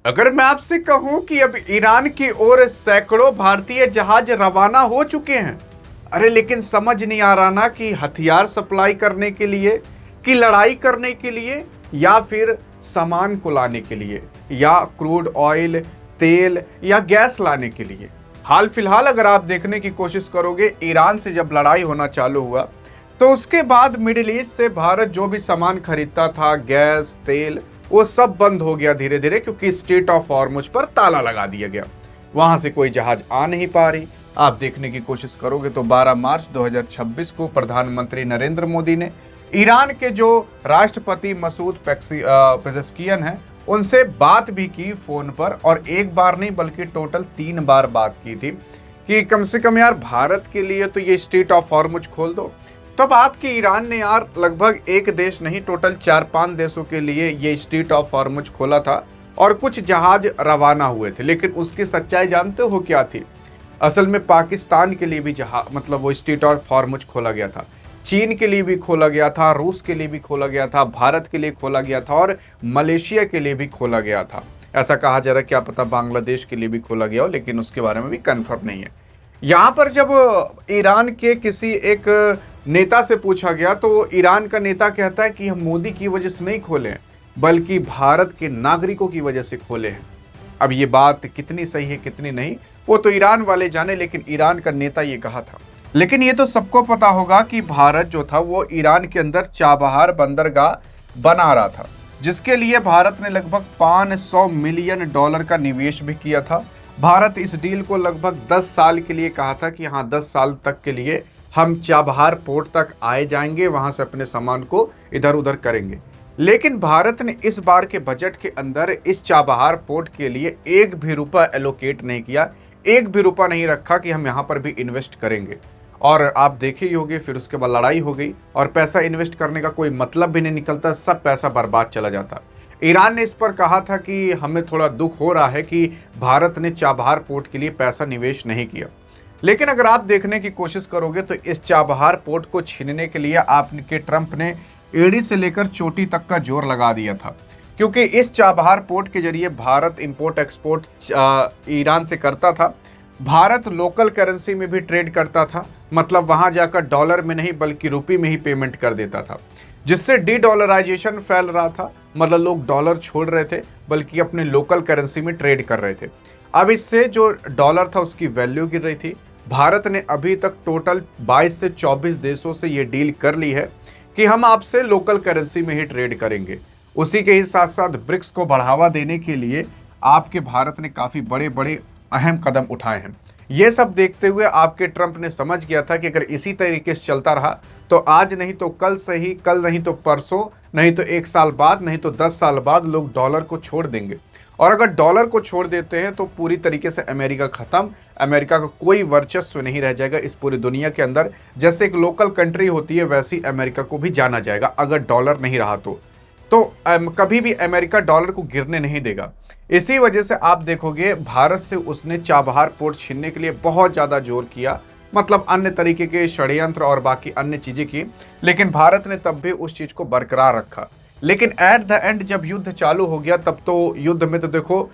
अगर मैं आपसे कहूं कि अब ईरान की ओर सैकड़ों भारतीय जहाज रवाना हो चुके हैं, अरे लेकिन समझ नहीं आ रहा ना कि हथियार सप्लाई करने के लिए, कि लड़ाई करने के लिए, या फिर सामान को लाने के लिए, या क्रूड ऑयल, तेल या गैस लाने के लिए। हाल फिलहाल अगर आप देखने की कोशिश करोगे, ईरान से जब लड़ाई होना चालू हुआ तो उसके बाद मिडिल ईस्ट से भारत जो भी सामान खरीदता था, गैस, तेल, वो सब बंद हो गया धीरे धीरे, क्योंकि स्ट्रेट ऑफ हॉर्मुज पर ताला लगा दिया गया। वहां से कोई जहाज आ नहीं पा रही। आप देखने की कोशिश करोगे तो 12 मार्च 2026 को प्रधानमंत्री नरेंद्र मोदी ने ईरान के जो राष्ट्रपति मसूद पेज़ेश्कियन हैं उनसे बात भी की फोन पर, और एक बार नहीं बल्कि टोटल 3 बार बात की थी कि कम से कम यार भारत के लिए तो ये स्ट्रेट ऑफ हॉर्मुज खोल दो। तब आपके ईरान ने यार लगभग एक देश नहीं, टोटल 4-5 देशों के लिए ये स्ट्रेट ऑफ हॉर्मुज खोला था और कुछ जहाज रवाना हुए थे। लेकिन उसकी सच्चाई जानते हो क्या थी? असल में पाकिस्तान के लिए भी जहाज, मतलब वो स्ट्रेट ऑफ हॉर्मुज खोला गया था, चीन के लिए भी खोला गया था, रूस के लिए भी खोला गया था, भारत के लिए खोला गया था और मलेशिया के लिए भी खोला गया था। ऐसा कहा जा रहा है, क्या पता बांग्लादेश के लिए भी खोला गया हो, लेकिन उसके बारे में भी कंफर्म नहीं है। यहाँ पर जब ईरान के किसी एक नेता से पूछा गया तो ईरान का नेता कहता है कि हम मोदी की वजह से नहीं खोले हैं, बल्कि भारत के नागरिकों की वजह से खोले हैं। अब ये बात कितनी सही है कितनी नहीं, वो तो ईरान वाले जाने, लेकिन ईरान का नेता ये कहा था। लेकिन ये तो सबको पता होगा कि भारत जो था वो ईरान के अंदर चाबहार बंदरगाह बना रहा था, जिसके लिए भारत ने लगभग $500 मिलियन का निवेश भी किया था। भारत इस डील को लगभग 10 साल के लिए कहा था कि हाँ 10 साल तक के लिए हम चाबहार पोर्ट तक आए जाएंगे, वहां से अपने सामान को इधर उधर करेंगे। लेकिन भारत ने इस बार के बजट के अंदर इस चाबहार पोर्ट के लिए एक भी रुपया एलोकेट नहीं किया, एक भी रुपया नहीं रखा कि हम यहाँ पर भी इन्वेस्ट करेंगे। और आप देखे ही होंगे फिर उसके बाद लड़ाई हो गई और पैसा इन्वेस्ट करने का कोई मतलब भी नहीं निकलता, सब पैसा बर्बाद चला जाता। ईरान ने इस पर कहा था कि हमें थोड़ा दुख हो रहा है कि भारत ने चाबहार पोर्ट के लिए पैसा निवेश नहीं किया। लेकिन अगर आप देखने की कोशिश करोगे तो इस चाबहार पोर्ट को छीनने के लिए आपके ट्रंप ने एड़ी से लेकर चोटी तक का जोर लगा दिया था, क्योंकि इस चाबहार पोर्ट के जरिए भारत इंपोर्ट एक्सपोर्ट ईरान से करता था। भारत लोकल करेंसी में भी ट्रेड करता था, मतलब वहां जाकर डॉलर में नहीं बल्कि रुपये में ही पेमेंट कर देता था, जिससे डी डॉलराइजेशन फैल रहा था। मतलब लोग डॉलर छोड़ रहे थे बल्कि अपने लोकल करेंसी में ट्रेड कर रहे थे। अब इससे जो डॉलर था उसकी वैल्यू गिर रही थी। भारत ने अभी तक टोटल 22 से 24 देशों से ये डील कर ली है कि हम आपसे लोकल करेंसी में ही ट्रेड करेंगे। उसी के ही साथ साथ ब्रिक्स को बढ़ावा देने के लिए आपके भारत ने काफ़ी बड़े बड़े अहम कदम उठाए हैं। ये सब देखते हुए आपके ट्रंप ने समझ गया था कि अगर इसी तरीके से चलता रहा तो आज नहीं तो कल से ही, कल नहीं तो परसों, नहीं तो 1 साल बाद, नहीं तो 10 साल बाद लोग डॉलर को छोड़ देंगे। और अगर डॉलर को छोड़ देते हैं तो पूरी तरीके से अमेरिका खत्म, अमेरिका का कोई वर्चस्व नहीं रह जाएगा इस पूरी दुनिया के अंदर। जैसे एक लोकल कंट्री होती है वैसी अमेरिका को भी जाना जाएगा अगर डॉलर नहीं रहा तो कभी भी अमेरिका डॉलर को गिरने नहीं देगा। इसी वजह से आप देखोगे भारत से उसने चाबहार पोर्ट छीनने के लिए बहुत ज़्यादा जोर किया, मतलब अन्य तरीके के षड्यंत्र और बाकी अन्य चीज़ें की, लेकिन भारत ने तब भी उस चीज़ को बरकरार रखा। लेकिन एट द एंड जब युद्ध चालू हो गया तब तो युद्ध में तो देखो,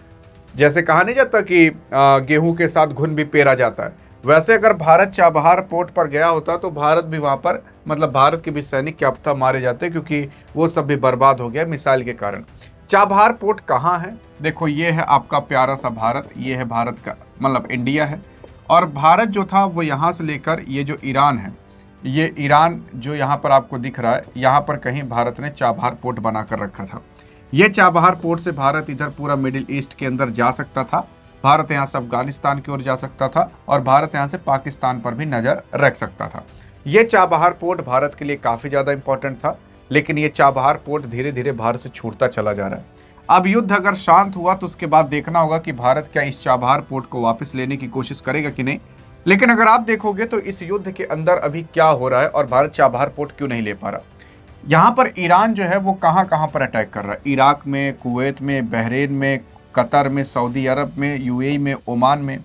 जैसे कहा नहीं जाता कि गेहूं के साथ घुन भी पेरा जाता है, वैसे अगर भारत चाबहार पोर्ट पर गया होता तो भारत भी वहां पर, मतलब भारत के भी सैनिक क्या पता मारे जाते, क्योंकि वो सब भी बर्बाद हो गया मिसाइल के कारण। चाबहार पोर्ट कहाँ है? देखो ये है आपका प्यारा सा भारत, ये है भारत का मतलब इंडिया है। और भारत जो था वो यहाँ से लेकर ये जो ईरान है, ये ईरान जो यहाँ पर आपको दिख रहा है, यहाँ पर कहीं भारत ने चाबहार पोर्ट बना कर रखा था। ये चाबहार पोर्ट से भारत इधर पूरा मिडिल ईस्ट के अंदर जा सकता था, भारत यहाँ से अफगानिस्तान की ओर जा सकता था और भारत यहाँ से पाकिस्तान पर भी नज़र रख सकता था। ये चाबहार पोर्ट भारत के लिए काफ़ी ज़्यादा इंपॉर्टेंट था, लेकिन ये चाबहार पोर्ट धीरे धीरे भारत से छूटता चला जा रहा है। अब युद्ध अगर शांत हुआ तो उसके बाद देखना होगा कि भारत क्या इस चाबहार पोर्ट को वापस लेने की कोशिश करेगा कि नहीं। लेकिन अगर आप देखोगे तो इस युद्ध के अंदर अभी क्या हो रहा है और भारत चाबहार पोर्ट क्यों नहीं ले पा रहा। यहाँ पर ईरान जो है वो कहाँ कहाँ पर अटैक कर रहा है, इराक में, कुवैत में, बहरीन में, कतर में, सऊदी अरब में, यूएई में, ओमान में,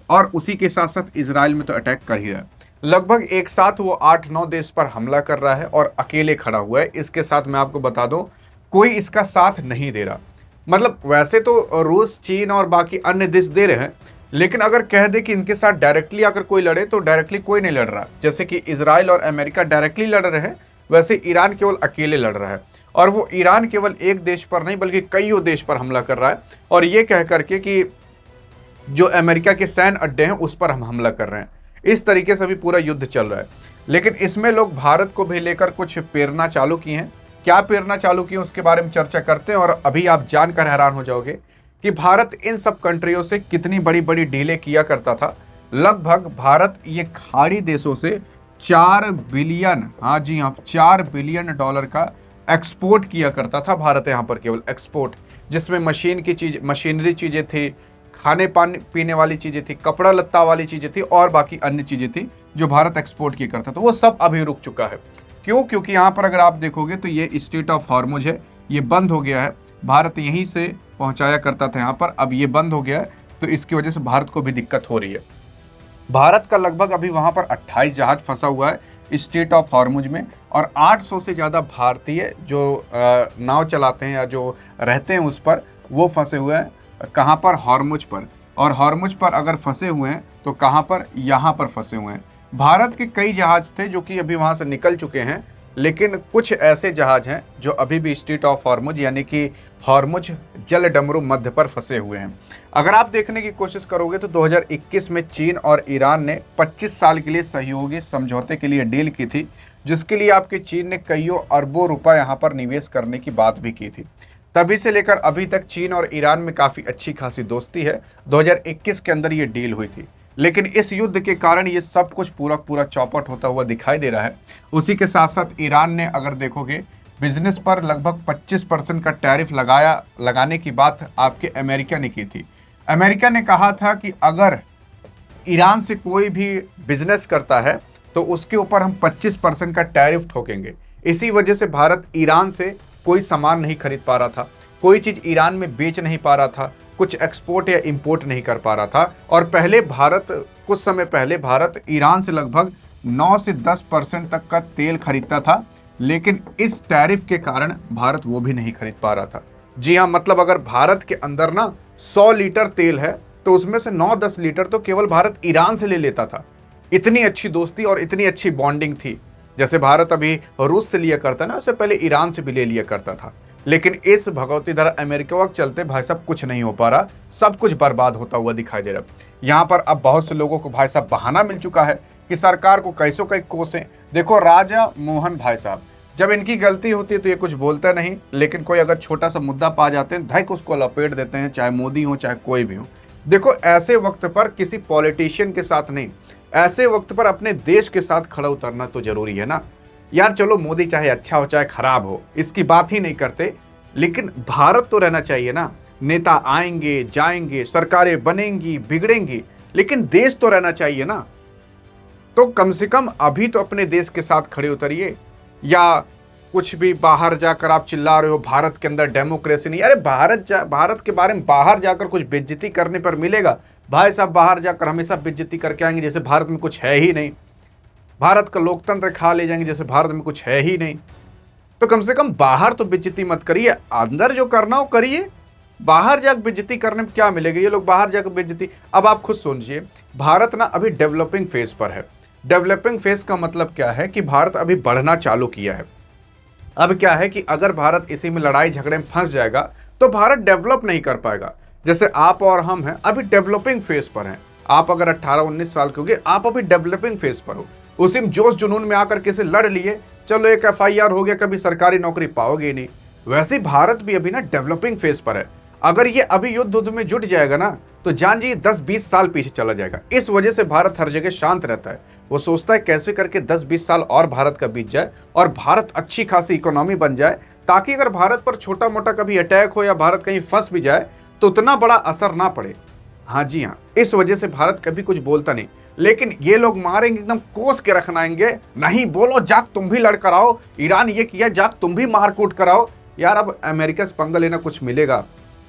और उसी के साथ साथ इजराइल में तो अटैक कर ही रहा है। लगभग एक साथ वो 8-9 देश पर हमला कर रहा है और अकेले खड़ा हुआ है। इसके साथ मैं आपको बता दूं कोई इसका साथ नहीं दे रहा। मतलब वैसे तो रूस, चीन और बाकी अन्य देश दे रहे हैं, लेकिन अगर कह दे कि इनके साथ डायरेक्टली अगर कोई लड़े तो डायरेक्टली कोई नहीं लड़ रहा। जैसे कि इजराइल और अमेरिका डायरेक्टली लड़ रहे हैं, वैसे ईरान केवल अकेले लड़ रहा है। और वो ईरान केवल एक देश पर नहीं बल्कि कईयों देश पर हमला कर रहा है, और ये कह करके कि जो अमेरिका के सैन्य अड्डे हैं उस पर हम हमला कर रहे हैं। इस तरीके से भी पूरा युद्ध चल रहा है। लेकिन इसमें लोग भारत को भी लेकर कुछ प्रेरणा चालू की हैं। क्या प्रेरणा चालू की उसके बारे में चर्चा करते हैं, और अभी आप जानकर हैरान हो जाओगे कि भारत इन सब कंट्रियों से कितनी बड़ी बड़ी डीलें किया करता था। लगभग भारत ये खाड़ी देशों से 4 बिलियन, हाँ जी हाँ, 4 बिलियन डॉलर का एक्सपोर्ट किया करता था भारत, यहाँ पर केवल एक्सपोर्ट, जिसमें मशीनरी चीज़ें थी, खाने पानी पीने वाली चीज़ें थी, कपड़ा लत्ता वाली चीज़ें थी, और बाकी अन्य चीज़ें थी जो भारत एक्सपोर्ट किया करता था। वो सब अभी रुक चुका है। क्यों? क्योंकि यहाँ पर अगर आप देखोगे तो ये स्ट्रेट ऑफ हॉर्मुज है, ये बंद हो गया है। भारत यहीं से पहुँचाया करता था यहाँ पर, अब ये बंद हो गया है, तो इसकी वजह से भारत को भी दिक्कत हो रही है। भारत का लगभग अभी वहाँ पर 28 जहाज फंसा हुआ है स्ट्रेट ऑफ हॉर्मुज में, और 800 से ज़्यादा भारतीय जो नाव चलाते हैं या जो रहते हैं उस पर, वो फंसे हुए हैं। कहाँ पर? हॉर्मुज पर। और हॉर्मुज पर अगर फंसे हुए हैं तो कहाँ पर? यहाँ पर फंसे हुए हैं। भारत के कई जहाज थे जो कि अभी वहाँ से निकल चुके हैं, लेकिन कुछ ऐसे जहाज हैं जो अभी भी स्ट्रेट ऑफ हॉर्मुज यानी कि हॉर्मुज जल डमरू मध्य पर फंसे हुए हैं। अगर आप देखने की कोशिश करोगे तो 2021 में चीन और ईरान ने 25 साल के लिए सहयोगी समझौते के लिए डील की थी, जिसके लिए आपके चीन ने कईयों अरबों रुपए यहाँ पर निवेश करने की बात भी की थी। तभी से लेकर अभी तक चीन और ईरान में काफ़ी अच्छी खासी दोस्ती है। 2021 के अंदर ये डील हुई थी, लेकिन इस युद्ध के कारण ये सब कुछ पूरा चौपट होता हुआ दिखाई दे रहा है। उसी के साथ साथ ईरान ने अगर देखोगे बिजनेस पर लगभग 25% का टैरिफ लगाने की बात आपके अमेरिका ने की थी। अमेरिका ने कहा था कि अगर ईरान से कोई भी बिजनेस करता है तो उसके ऊपर हम 25% का टैरिफ ठोकेंगे। इसी वजह से भारत ईरान से कोई सामान नहीं खरीद पा रहा था, कोई चीज़ ईरान में बेच नहीं पा रहा था, कुछ एक्सपोर्ट या इंपोर्ट नहीं कर पा रहा था। और कुछ समय पहले भारत ईरान से लगभग 9 से 10% तक का तेल खरीदता था, लेकिन इस टैरिफ के कारण भारत वो भी नहीं खरीद पा रहा था। जी हाँ, मतलब अगर भारत के अंदर ना 100 लीटर तेल है तो उसमें से 9-10 लीटर तो केवल भारत ईरान से ले लेता था। इतनी अच्छी दोस्ती और इतनी अच्छी बॉन्डिंग थी। जैसे भारत अभी रूस से लिया करता ना, उससे पहले ईरान से भी ले लिया करता था। लेकिन इस भगवती धर अमेरिका के चलते भाई साहब कुछ नहीं हो पा रहा, सब कुछ बर्बाद होता हुआ दिखाई दे रहा। यहाँ पर अब बहुत से लोगों को भाई साहब बहाना मिल चुका है कि सरकार को कैसों कई कोसें। देखो राजा मोहन भाई साहब, जब इनकी गलती होती है तो ये कुछ बोलता नहीं, लेकिन कोई अगर छोटा सा मुद्दा पा जाते हैं धैक उसको लपेट देते हैं, चाहे मोदी हो चाहे कोई भी हो। देखो ऐसे वक्त पर किसी पॉलिटिशियन के साथ नहीं, ऐसे वक्त पर अपने देश के साथ खड़ा उतरना तो जरूरी है ना यार। चलो मोदी चाहे अच्छा हो चाहे खराब हो, इसकी बात ही नहीं करते, लेकिन भारत तो रहना चाहिए ना। नेता आएंगे जाएंगे, सरकारें बनेंगी बिगड़ेंगी, लेकिन देश तो रहना चाहिए ना। तो कम से कम अभी तो अपने देश के साथ खड़े उतरिए। या कुछ भी बाहर जाकर आप चिल्ला रहे हो भारत के अंदर डेमोक्रेसी नहीं, अरे भारत के बारे में बाहर जाकर कुछ बेइज्जती करने पर मिलेगा? भाई साहब बाहर जाकर हमेशा बेइज्जती करके आएंगे जैसे भारत में कुछ है ही नहीं, भारत का लोकतंत्र खा ले जाएंगे जैसे भारत में कुछ है ही नहीं। तो कम से कम बाहर तो बेइज्जती मत करिए, अंदर जो करना हो करिए। बाहर जाकर बेइज्जती करने में क्या मिलेगा? ये लोग बाहर जाकर बेइज्जती, अब आप खुद सोचिए, भारत ना अभी डेवलपिंग फेज पर है। डेवलपिंग फेज का मतलब क्या है कि भारत अभी बढ़ना चालू किया है। अब क्या है कि अगर भारत इसी में लड़ाई झगड़े में फंस जाएगा तो भारत डेवलप नहीं कर पाएगा। जैसे आप और हम हैं अभी डेवलपिंग फेज पर हैं। आप अगर 18-19 साल के होगे, आप अभी डेवलपिंग फेज पर हो। उसी में जोश जुनून में आकर किसी लड़ लिए, चलो एक FIR हो गया, कभी सरकारी नौकरी पाओगे नहीं। वैसे भारत भी अभी ना डेवलपिंग फेज पर है। अगर ये अभी युद्ध में जुट जाएगा ना तो जान जी 10-20 साल पीछे चला जाएगा। इस वजह से भारत हर जगह शांत रहता है। वो सोचता है कैसे करके 10-20 साल और भारत का बीत जाए और भारत अच्छी खासी इकोनॉमी बन जाए, ताकि अगर भारत पर छोटा मोटा कभी अटैक हो या भारत कहीं फंस भी जाए तो उतना बड़ा असर ना पड़े। हाँ जी हाँ, इस वजह से भारत कभी कुछ बोलता नहीं। लेकिन ये लोग मारेंगे, एकदम कोस के रखनाएंगे, नहीं बोलो जाग तुम भी लड़ कर आओ, ईरान ये किया जाग तुम भी मारकूट कराओ। यार अब अमेरिका से पंगा लेना कुछ मिलेगा?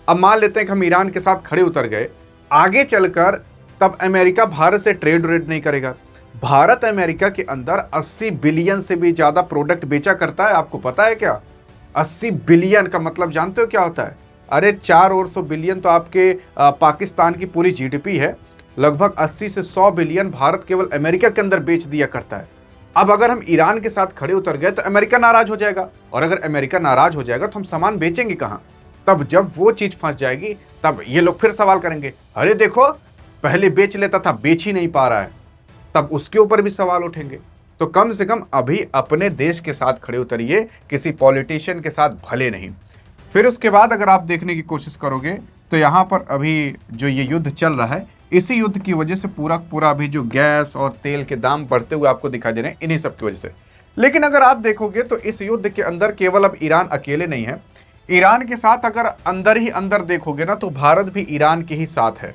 अब मान लेते हैं कि हम ईरान के साथ खड़े उतर गए, आगे चलकर तब अमेरिका भारत से ट्रेड नहीं करेगा। भारत अमेरिका के अंदर 80 बिलियन से भी ज्यादा प्रोडक्ट बेचा करता है। आपको पता है क्या? 80 बिलियन का मतलब जानते हो क्या होता है? अरे 400 बिलियन तो आपके पाकिस्तान की पूरी जीडीपी है। लगभग 80 से 100 बिलियन भारत केवल अमेरिका के अंदर बेच दिया करता है। अब अगर हम ईरान के साथ खड़े उतर गए तो अमेरिका नाराज हो जाएगा, और अगर अमेरिका नाराज हो जाएगा तो हम सामान बेचेंगे कहां? तब जब वो चीज फंस जाएगी तब ये लोग फिर सवाल करेंगे, अरे देखो पहले बेच लेता था, बेच ही नहीं पा रहा है। तब उसके ऊपर भी सवाल उठेंगे। तो कम से कम अभी अपने देश के साथ खड़े उतरिए, किसी पॉलिटिशियन के साथ भले नहीं। फिर उसके बाद अगर आप देखने की कोशिश करोगे तो यहाँ पर अभी जो ये युद्ध चल रहा है, इसी युद्ध की वजह से पूरा पूरा अभी जो गैस और तेल के दाम बढ़ते हुए आपको दिखाई दे रहे हैं, इन्हीं सब की वजह से। लेकिन अगर आप देखोगे तो इस युद्ध के अंदर केवल अब ईरान अकेले नहीं है। ईरान के साथ अगर अंदर ही अंदर देखोगे ना तो भारत भी ईरान के ही साथ है,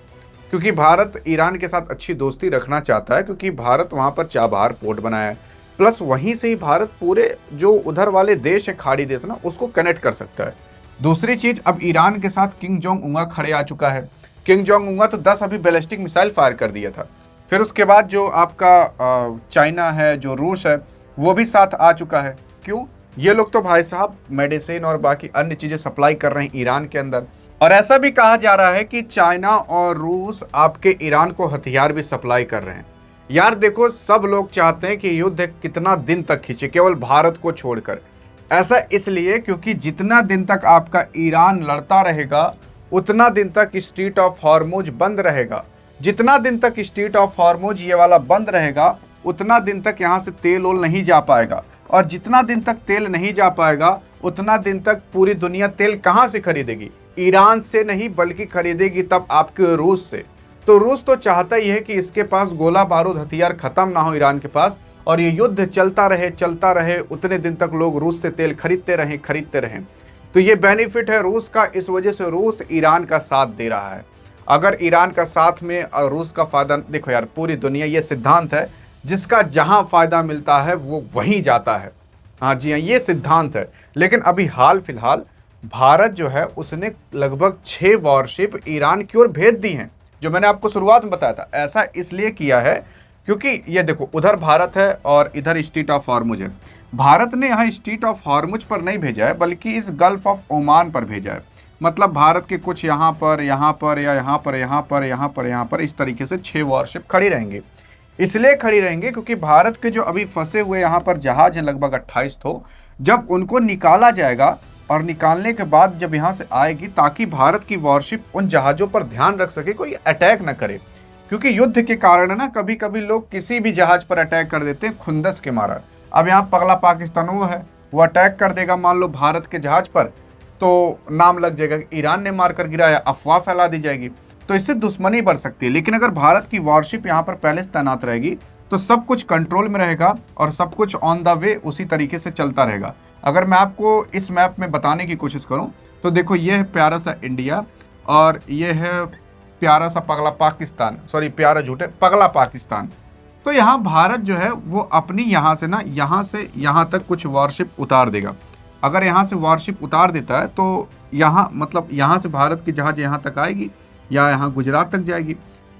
क्योंकि भारत ईरान के साथ अच्छी दोस्ती रखना चाहता है, क्योंकि भारत वहाँ पर चाबहार पोर्ट बनाया है। प्लस वहीं से ही भारत पूरे जो उधर वाले देश हैं, खाड़ी देश ना, उसको कनेक्ट कर सकता है। दूसरी चीज, अब ईरान के साथ किंग जोंग उंगा खड़े आ चुका है। किंग जोंग उंगा तो 10 अभी बैलिस्टिक मिसाइल फायर कर दिया था। फिर उसके बाद जो आपका चाइना है, जो रूस है, वो भी साथ आ चुका है। क्यों? ये लोग तो भाई साहब मेडिसिन और बाकी अन्य चीजें सप्लाई कर रहे हैं ईरान के अंदर। और ऐसा भी कहा जा रहा है कि चाइना और रूस आपके ईरान को हथियार भी सप्लाई कर रहे हैं। यार देखो, सब लोग चाहते हैं कि युद्ध कितना दिन तक खींचे, केवल भारत को छोड़कर। ऐसा इसलिए क्योंकि जितना दिन तक आपका ईरान लड़ता रहेगा उतना दिन तक स्ट्रेट ऑफ हॉर्मुज बंद रहेगा। जितना दिन तक स्ट्रेट ऑफ हॉर्मुज ये वाला बंद रहेगा उतना दिन तक यहाँ से तेल ओल नहीं जा पाएगा, और जितना दिन तक तेल नहीं जा पाएगा उतना दिन तक पूरी दुनिया तेल कहाँ से खरीदेगी? ईरान से नहीं, बल्कि खरीदेगी तब आपके रूस से। तो रूस तो चाहता ही है कि इसके पास गोला बारूद हथियार खत्म ना हो ईरान के पास, और ये युद्ध चलता रहे उतने दिन तक लोग रूस से तेल खरीदते रहें। तो ये बेनिफिट है रूस का, इस वजह से रूस ईरान का साथ दे रहा है। अगर ईरान का साथ में रूस का फायदा, देखो यार पूरी दुनिया, ये सिद्धांत है, जिसका जहां फायदा मिलता है वो वहीं जाता है। हाँ जी हाँ, ये सिद्धांत है। लेकिन अभी हाल फिलहाल भारत जो है उसने लगभग 6 वॉरशिप ईरान की ओर भेज दी हैं, जो मैंने आपको शुरुआत में बताया था। ऐसा इसलिए किया है क्योंकि ये देखो, उधर भारत है और इधर स्ट्रेट ऑफ हॉर्मुज है। भारत ने यहाँ स्ट्रेट ऑफ हॉर्मुज पर नहीं भेजा है, बल्कि इस गल्फ ऑफ ओमान पर भेजा है। मतलब भारत के कुछ यहाँ पर इस तरीके से 6 वॉरशिप खड़ी रहेंगी। इसलिए खड़ी रहेंगे क्योंकि भारत के जो अभी फंसे हुए यहाँ पर जहाज हैं, लगभग 28 तो, जब उनको निकाला जाएगा और निकालने के बाद जब यहाँ से आएगी, ताकि भारत की वॉरशिप उन जहाज़ों पर ध्यान रख सके, कोई अटैक ना करे। क्योंकि युद्ध के कारण है ना, कभी कभी लोग किसी भी जहाज पर अटैक कर देते हैं खुंदस के मारा। अब यहाँ पगला पाकिस्तान वो है, वो अटैक कर देगा मान लो भारत के जहाज पर, तो नाम लग जाएगा कि ईरान ने मारकर गिराया, अफवाह फैला दी जाएगी, तो इससे दुश्मनी बढ़ सकती है। लेकिन अगर भारत की वॉरशिप यहाँ पर पहले से तैनात रहेगी तो सब कुछ कंट्रोल में रहेगा और सब कुछ ऑन द वे उसी तरीके से चलता रहेगा। अगर मैं आपको इस मैप में बताने की कोशिश करूं तो देखो, ये है प्यारा सा इंडिया और ये है प्यारा सा पगला पाकिस्तान, सॉरी प्यारा झूठे पगला पाकिस्तान। तो यहाँ भारत जो है वो अपनी यहाँ से ना, यहाँ से यहाँ तक कुछ वॉरशिप उतार देगा। अगर यहाँ से वॉरशिप उतार देता है तो यहाँ मतलब यहाँ से भारत की जहाज यहाँ तक आएगी या यहाँ गुजरात तक जाएगी।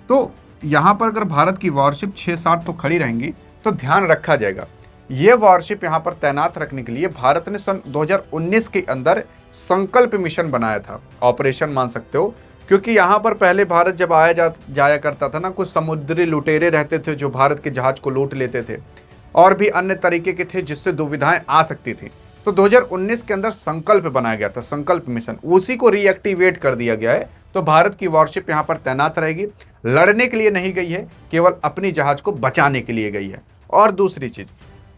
तो यहाँ पर अगर भारत की वॉरशिप 6-7 तो खड़ी रहेंगी तो ध्यान रखा जाएगा। ये वॉरशिप यहाँ पर तैनात रखने के लिए भारत ने सन 2019 के अंदर संकल्प मिशन बनाया था, ऑपरेशन मान सकते हो। क्योंकि यहाँ पर पहले भारत जब जाया करता था ना, कुछ समुद्री लुटेरे रहते थे जो भारत के जहाज को लूट लेते थे, और भी अन्य तरीके के थे जिससे दुविधाएं आ सकती थी। तो 2019 के अंदर संकल्प बनाया गया था, संकल्प मिशन, उसी को रीएक्टिवेट कर दिया गया है। तो भारत की वॉरशिप यहाँ पर तैनात रहेगी, लड़ने के लिए नहीं गई है, केवल अपनी जहाज को बचाने के लिए गई है। और दूसरी चीज,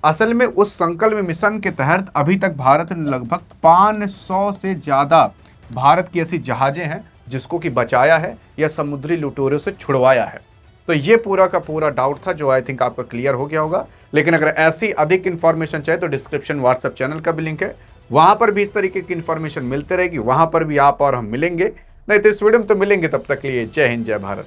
असल में उस संकल्प मिशन के तहत अभी तक भारत ने लगभग 500 से ज्यादा भारत की ऐसी जहाजें हैं जिसको कि बचाया है या समुद्री लुटेरों से छुड़वाया है। तो ये पूरा का पूरा डाउट था जो आई थिंक आपका क्लियर हो गया होगा। लेकिन अगर ऐसी अधिक इन्फॉर्मेशन चाहिए तो डिस्क्रिप्शन व्हाट्सएप चैनल का भी लिंक है, वहां पर भी इस तरीके की इन्फॉर्मेशन मिलते रहेगी, वहां पर भी आप और हम मिलेंगे। नहीं तो इस वीडियो में तो मिलेंगे, तब तक लिए जय हिंद जय भारत।